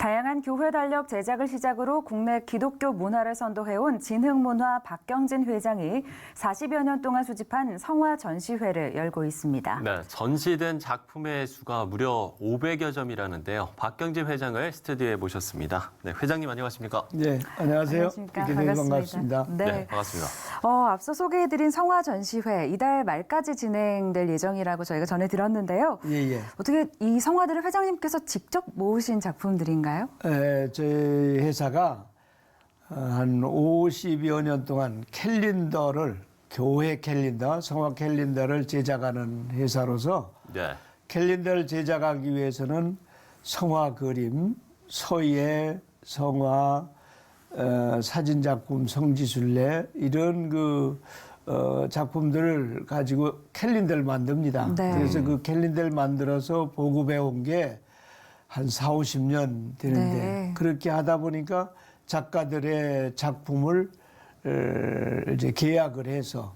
다양한 교회 달력 제작을 시작으로 국내 기독교 문화를 선도해온 진흥문화 박경진 회장이 40여 년 동안 수집한 성화 전시회를 열고 있습니다. 네, 전시된 작품의 수가 무려 500여 점이라는데요. 박경진 회장을 스튜디오에 모셨습니다. 네, 회장님 안녕하십니까? 네, 안녕하세요. 안녕하십니까? 반갑습니다. 네. 반갑습니다. 앞서 소개해드린 성화 전시회 이달 말까지 진행될 예정이라고 저희가 전해드렸는데요. 예. 어떻게 이 성화들을 회장님께서 직접 모으신 작품들인가요? 저희 회사가 한 50여 년 동안 캘린더를 교회 캘린더, 성화 캘린더를 제작하는 회사로서 네. 캘린더를 제작하기 위해서는 성화 그림, 서예, 성화, 사진 작품, 성지순례 이런 작품들을 가지고 캘린더를 만듭니다. 네. 그래서 그 캘린더를 만들어서 보급해 온 게 한 4, 50년 되는데 네. 그렇게 하다 보니까 작가들의 작품을 이제 계약을 해서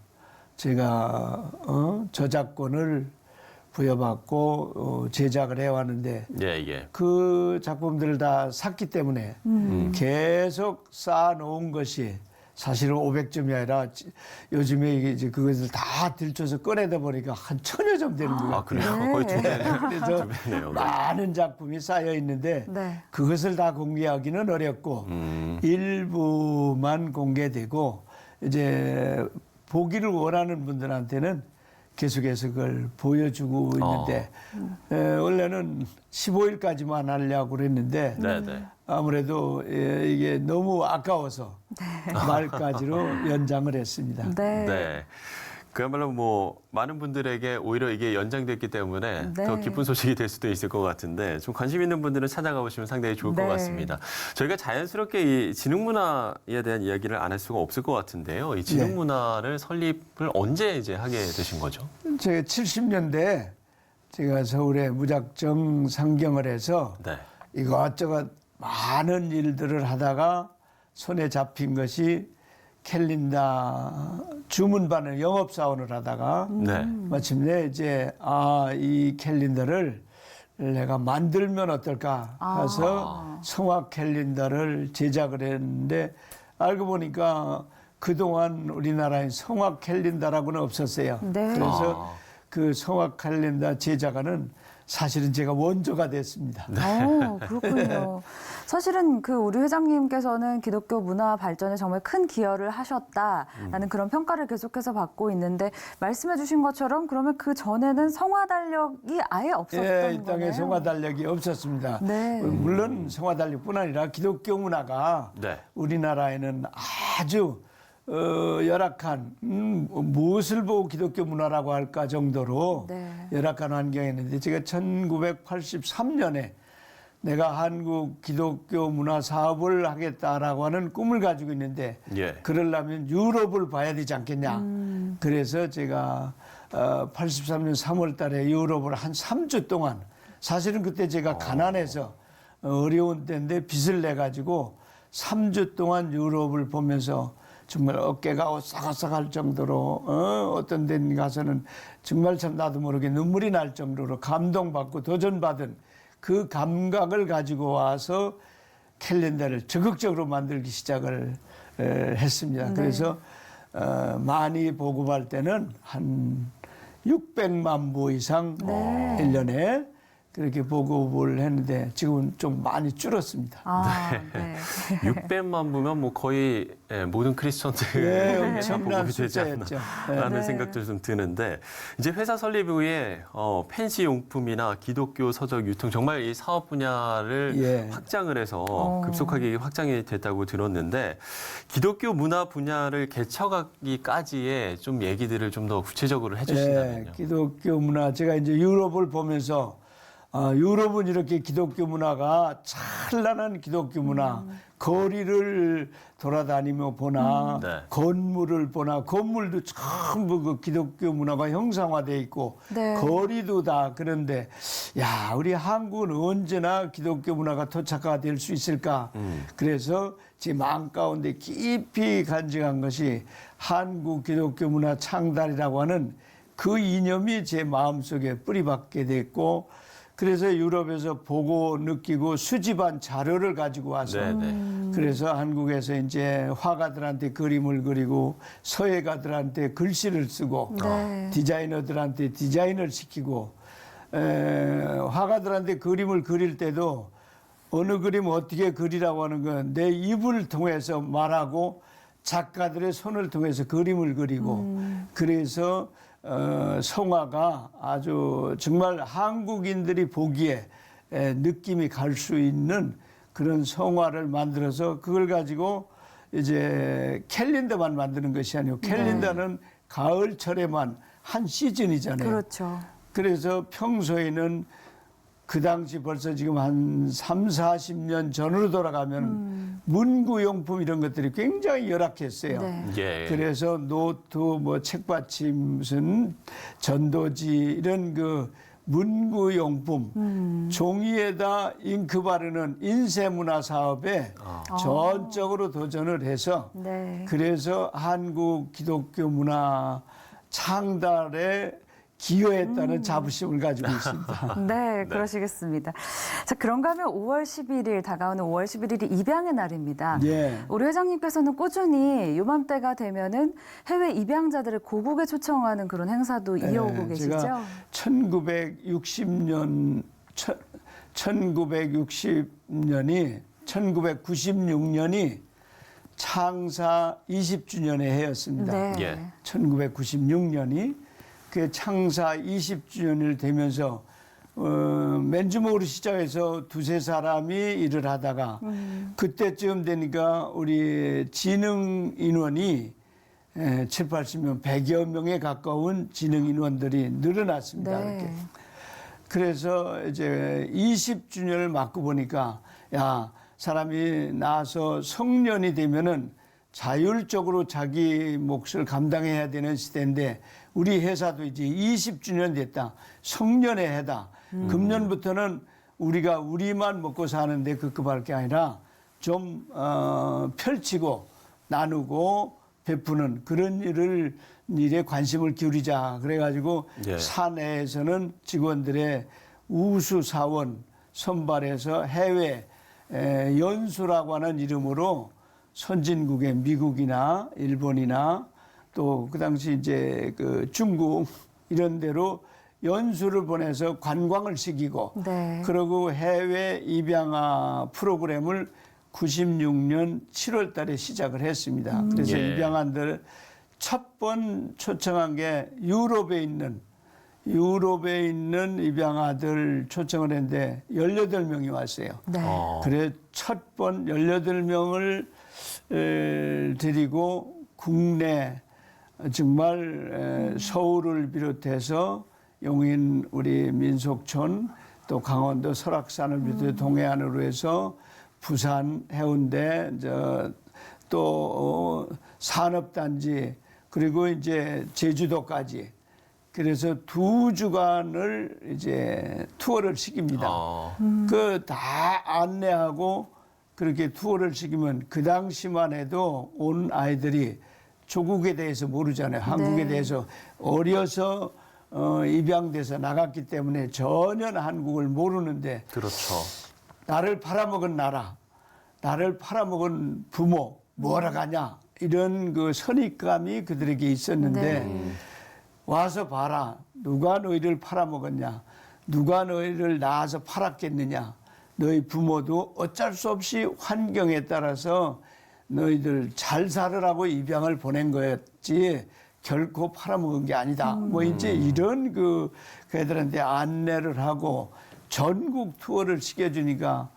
제가 저작권을 부여받고 제작을 해왔는데 예. 그 작품들을 다 샀기 때문에 계속 쌓아놓은 것이 사실은 500점이 아니라 요즘에 이제 그것을 다 들춰서 꺼내다 보니까 한 1000여 점 되는 거예요. 아, 그래요? 네. 거의 두 배네요. 그래서 두 배네요. 많은 작품이 쌓여 있는데 네. 그것을 다 공개하기는 어렵고 일부만 공개되고 이제 보기를 원하는 분들한테는 계속해서 그걸 보여주고 있는데 원래는 15일까지만 하려고 그랬는데 네. 아무래도 이게 너무 아까워서 말까지로 연장을 했습니다. 네. 그야말로 뭐 많은 분들에게 오히려 이게 연장됐기 때문에 네. 더 기쁜 소식이 될 수도 있을 것 같은데 좀 관심 있는 분들은 찾아가 보시면 상당히 좋을 것 네. 같습니다. 저희가 자연스럽게 이 진흥문화에 대한 이야기를 안 할 수가 없을 것 같은데요. 이 진흥문화를 설립을 언제 이제 하게 되신 거죠? 제가 70년대에 제가 서울에 무작정 상경을 해서 네. 이것저것 많은 일들을 하다가 손에 잡힌 것이 캘린더 주문반을 영업사원을 하다가 네. 마침내 이제 이 캘린더를 내가 만들면 어떨까 해서 성화 캘린더를 제작을 했는데 알고 보니까 그동안 우리나라에 성화 캘린더라고는 없었어요. 네. 그래서 그 성화 캘린더 제작하는 사실은 제가 원조가 됐습니다. 그렇군요. 사실은 우리 회장님께서는 기독교 문화 발전에 정말 큰 기여를 하셨다라는 그런 평가를 계속해서 받고 있는데 말씀해 주신 것처럼 그러면 그 전에는 성화 달력이 아예 없었던 거네요. 이 땅에 성화 달력이 없었습니다. 네. 물론 성화 달력뿐 아니라 기독교 문화가 네. 우리나라에는 아주 열악한 무엇을 보고 기독교 문화라고 할까 정도로 네. 열악한 환경이었는데 제가 1983년에 내가 한국 기독교 문화 사업을 하겠다라고 하는 꿈을 가지고 있는데 예. 그러려면 유럽을 봐야 되지 않겠냐. 그래서 제가 83년 3월 달에 유럽을 한 3주 동안 사실은 그때 제가 가난해서 어려운 때인데 빚을 내가지고 3주 동안 유럽을 보면서 정말 어깨가 오싹오싹할 정도로 어떤 데 가서는 정말 참 나도 모르게 눈물이 날 정도로 감동받고 도전받은 그 감각을 가지고 와서 캘린더를 적극적으로 만들기 시작을 했습니다. 네. 그래서 많이 보급할 때는 한 600만 부 이상 1년에 그렇게 보급을 했는데 지금은 좀 많이 줄었습니다. 네. 600만 부면 뭐 거의 모든 크리스천들에게 엄청난 보급이 되지 숫자였죠. 않나라는 생각도 좀 드는데 이제 회사 설립 이후에 펜시 용품이나 기독교 서적 유통 정말 이 사업 분야를 확장을 해서 급속하게 확장이 됐다고 들었는데 기독교 문화 분야를 개척하기까지의 좀 얘기들을 좀 더 구체적으로 해주신다면요. 기독교 문화 제가 이제 유럽을 보면서 유럽은 이렇게 기독교 문화가 찬란한 기독교 문화, 거리를 돌아다니며 보나, 건물을 보나, 건물도 전부 그 기독교 문화가 형상화되어 있고, 네. 거리도 다 그런데, 우리 한국은 언제나 기독교 문화가 토착화 될 수 있을까? 그래서 제 마음 가운데 깊이 간직한 것이 한국 기독교 문화 창달이라고 하는 그 이념이 제 마음속에 뿌리박게 됐고, 그래서 유럽에서 보고 느끼고 수집한 자료를 가지고 와서 그래서 한국에서 이제 화가들한테 그림을 그리고 서예가들한테 글씨를 쓰고 디자이너들한테 디자인을 시키고 화가들한테 그림을 그릴 때도 어느 그림 어떻게 그리라고 하는 건 내 입을 통해서 말하고 작가들의 손을 통해서 그림을 그리고 그래서 성화가 아주 정말 한국인들이 보기에 느낌이 갈 수 있는 그런 성화를 만들어서 그걸 가지고 이제 캘린더만 만드는 것이 아니고 캘린더는 가을철에만 한 시즌이잖아요. 그렇죠. 그래서 평소에는 그 당시 벌써 지금 한 3, 40년 전으로 돌아가면 문구용품 이런 것들이 굉장히 열악했어요. 그래서 노트, 뭐 책받침, 무슨 전도지 이런 그 문구용품, 종이에다 잉크 바르는 인쇄문화 사업에 전적으로 도전을 해서 그래서 한국 기독교 문화 창달에 기여했다는 자부심을 가지고 있습니다. 네, 그러시겠습니다. 자, 그런가 하면 5월 11일, 다가오는 5월 11일이 입양의 날입니다. 우리 회장님께서는 꾸준히 요맘때가 되면은 해외 입양자들을 고국에 초청하는 그런 행사도 이어오고 계시죠? 제가 1996년이 창사 20주년의 해였습니다. 1996년이 그 창사 20주년을 되면서 맨주먹으로 시작해서 두세 사람이 일을 하다가 그때쯤 되니까 우리 지능 인원이 7, 80명, 100여 명에 가까운 지능 인원들이 늘어났습니다. 그렇게. 그래서 이제 20주년을 맞고 보니까 야, 사람이 나서 성년이 되면은 자율적으로 자기 몫을 감당해야 되는 시대인데 우리 회사도 이제 20주년 됐다. 성년의 해다. 금년부터는 우리가 우리만 먹고 사는데 그거밖에 게 아니라 좀 펼치고 나누고 베푸는 그런 일에 관심을 기울이자. 그래가지고 사내에서는 직원들의 우수 사원 선발해서 해외 연수라고 하는 이름으로 선진국의 미국이나 일본이나 또 그 당시 이제 그 중국 이런 데로 연수를 보내서 관광을 시키고 그러고 해외 입양아 프로그램을 96년 7월 달에 시작을 했습니다. 그래서 입양아들 첫 번 초청한 게 유럽에 있는 입양아들 초청을 했는데 18명이 왔어요. 그래 첫 번 18명을 데리고 국내 정말 서울을 비롯해서 용인 우리 민속촌 또 강원도 설악산을 비롯해 동해안으로 해서 부산 해운대 또 산업단지 그리고 이제 제주도까지 그래서 2주간을 이제 투어를 시킵니다. 그 다 안내하고 그렇게 투어를 시키면 그 당시만 해도 온 아이들이 조국에 대해서 모르잖아요. 한국에 대해서 어려서 입양돼서 나갔기 때문에 전혀 한국을 모르는데 나를 팔아먹은 나라, 나를 팔아먹은 부모 뭐하러 가냐 이런 그 선입감이 그들에게 있었는데 와서 봐라. 누가 너희를 팔아먹었냐. 누가 너희를 낳아서 팔았겠느냐. 너희 부모도 어쩔 수 없이 환경에 따라서 너희들 잘 살으라고 입양을 보낸 거였지 결코 팔아먹은 게 아니다. 뭐 이제 이런 그 애들한테 안내를 하고 전국 투어를 시켜주니까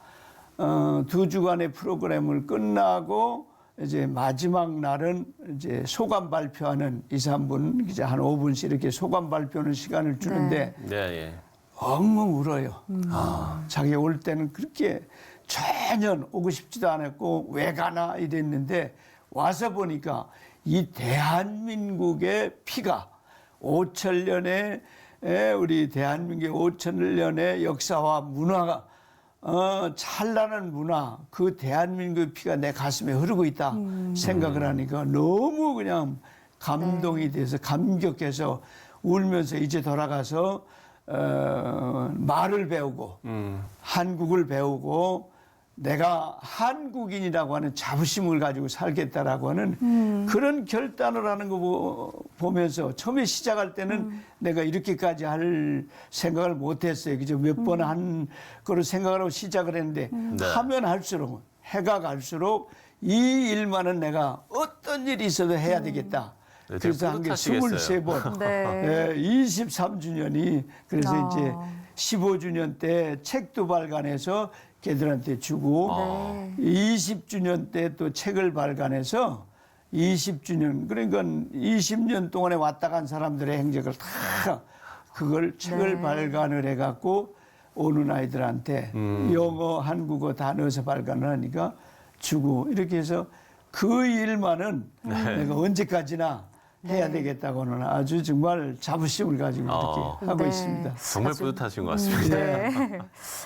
2주간의 프로그램을 끝나고 이제 마지막 날은 이제 소감 발표하는 2, 3분 이제 한 5분씩 이렇게 소감 발표하는 시간을 주는데 엉엉 울어요. 자기 올 때는 그렇게 전혀 오고 싶지도 않았고 왜 가나 이랬는데 와서 보니까 이 대한민국의 피가 5천년의 우리 대한민국의 5천년의 역사와 문화가 찬란한 문화 그 대한민국의 피가 내 가슴에 흐르고 있다 생각을 하니까 너무 그냥 감동이 돼서 감격해서 울면서 이제 돌아가서 말을 배우고 한국을 배우고 내가 한국인이라고 하는 자부심을 가지고 살겠다라고 하는 그런 결단을 하는 거 보면서 처음에 시작할 때는 내가 이렇게까지 할 생각을 못했어요. 그죠? 몇 번 한 거를 생각을 하고 시작을 했는데 네. 하면 할수록 해가 갈수록 이 일만은 내가 어떤 일이 있어도 해야 되겠다. 네, 그래서 한 게 뿌듯하시겠어요. 23번. 네. 23주년이 그래서 아. 이제 15주년 때 책도 발간해서 걔들한테 주고 네. 20주년 때 또 책을 발간해서 20주년 그러니까 20년 동안에 왔다 간 사람들의 행적을 다 그걸 책을 네. 발간을 해갖고 오는 아이들한테 영어, 한국어 다 넣어서 발간을 하니까 주고 이렇게 해서 그 일만은 내가 언제까지나 해야 되겠다고는 아주 정말 자부심을 가지고 이렇게 하고 네. 있습니다. 정말 뿌듯하신 것 같습니다. 네.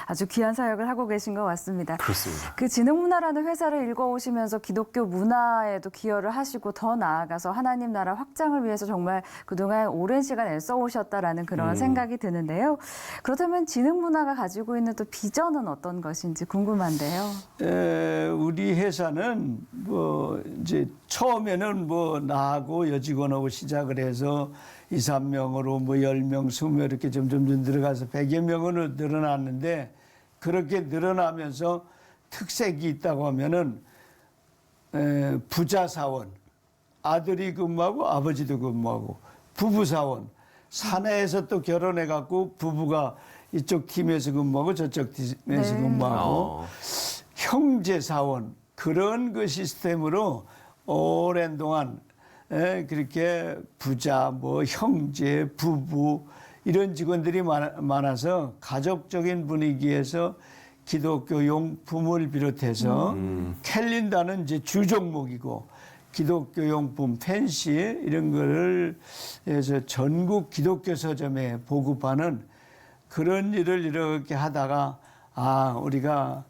아주 귀한 사역을 하고 계신 것 같습니다. 그렇습니다. 그 진흥문화라는 회사를 읽어오시면서 기독교 문화에도 기여를 하시고 더 나아가서 하나님 나라 확장을 위해서 정말 그동안 오랜 시간 애써오셨다라는 그런 생각이 드는데요. 그렇다면 진흥문화가 가지고 있는 또 비전은 어떤 것인지 궁금한데요. 우리 회사는 뭐 이제 처음에는 뭐 나하고 여직원하고 시작을 해서 2, 3명으로 뭐 10명, 20명 이렇게 점점 늘어가서 100여 명으로 늘어났는데 그렇게 늘어나면서 특색이 있다고 하면은 부자 사원, 아들이 근무하고 아버지도 근무하고 부부 사원, 사내에서 또 결혼해 갖고 부부가 이쪽 팀에서 근무하고 저쪽 팀에서 네. 근무하고 형제 사원 그런 그 시스템으로 오랜 동안 그렇게 부자, 뭐 형제, 부부 이런 직원들이 많아서 가족적인 분위기에서 기독교 용품을 비롯해서 캘린더는 이제 주 종목이고 기독교 용품, 펜시 이런 거를 해서 전국 기독교 서점에 보급하는 그런 일을 이렇게 하다가 우리가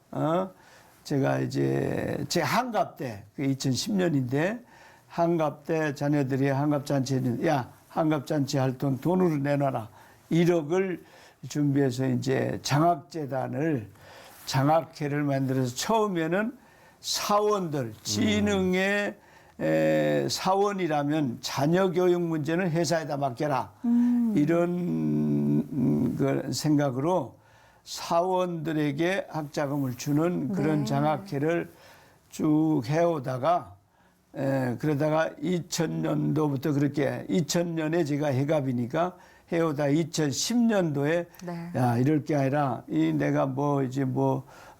제가 이제 제 한갑 때, 그 2010년인데, 한갑 때 자녀들이 한갑잔치에, 야, 한갑잔치 할 돈으로 내놔라. 1억을 준비해서 이제 장학회를 만들어서 처음에는 사원들, 진흥의 사원이라면 자녀 교육 문제는 회사에다 맡겨라. 이런 그 생각으로 사원들에게 학자금을 주는 그런 장학회를 쭉 해오다가 그러다가 2000년도부터 그렇게 2000년에 제가 해갑이니까 해오다 2010년도에 네. 야 이럴 게 아니라 내가 뭐 이제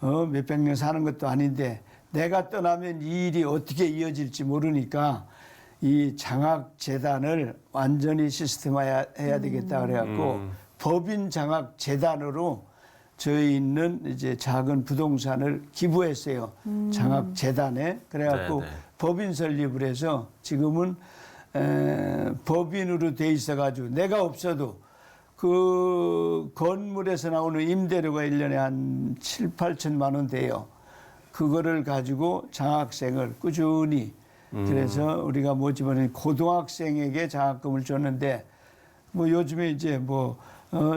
몇백 년 사는 것도 아닌데 내가 떠나면 이 일이 어떻게 이어질지 모르니까 이 장학재단을 완전히 시스템화해야 되겠다 그래갖고 법인 장학재단으로 저희 있는 이제 작은 부동산을 기부했어요. 장학재단에. 그래갖고 네, 네. 법인 설립을 해서 지금은 법인으로 돼 있어가지고 내가 없어도 그 건물에서 나오는 임대료가 1년에 한 7, 8천만 원 돼요. 그거를 가지고 장학생을 꾸준히 그래서 우리가 뭐지만 고등학생에게 장학금을 줬는데 뭐 요즘에 이제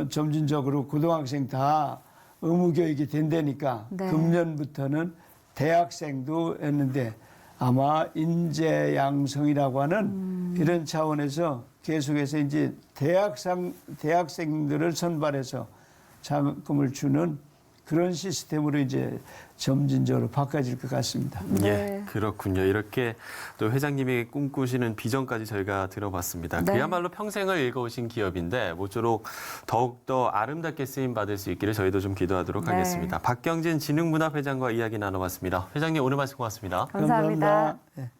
점진적으로 고등학생 다 의무 교육이 된다니까 네. 금년부터는 대학생도 했는데 아마 인재 양성이라고 하는 이런 차원에서 계속해서 이제 대학생들을 선발해서 장학금을 주는 그런 시스템으로 이제 점진적으로 바꿔질 것 같습니다. 네. 예, 그렇군요. 이렇게 또 회장님이 꿈꾸시는 비전까지 저희가 들어봤습니다. 네. 그야말로 평생을 읽어오신 기업인데 모쪼록 더욱더 아름답게 쓰임 받을 수 있기를 저희도 좀 기도하도록 네. 하겠습니다. 박경진 진흥문화회장과 이야기 나눠봤습니다. 회장님 오늘 말씀 고맙습니다. 감사합니다. 네.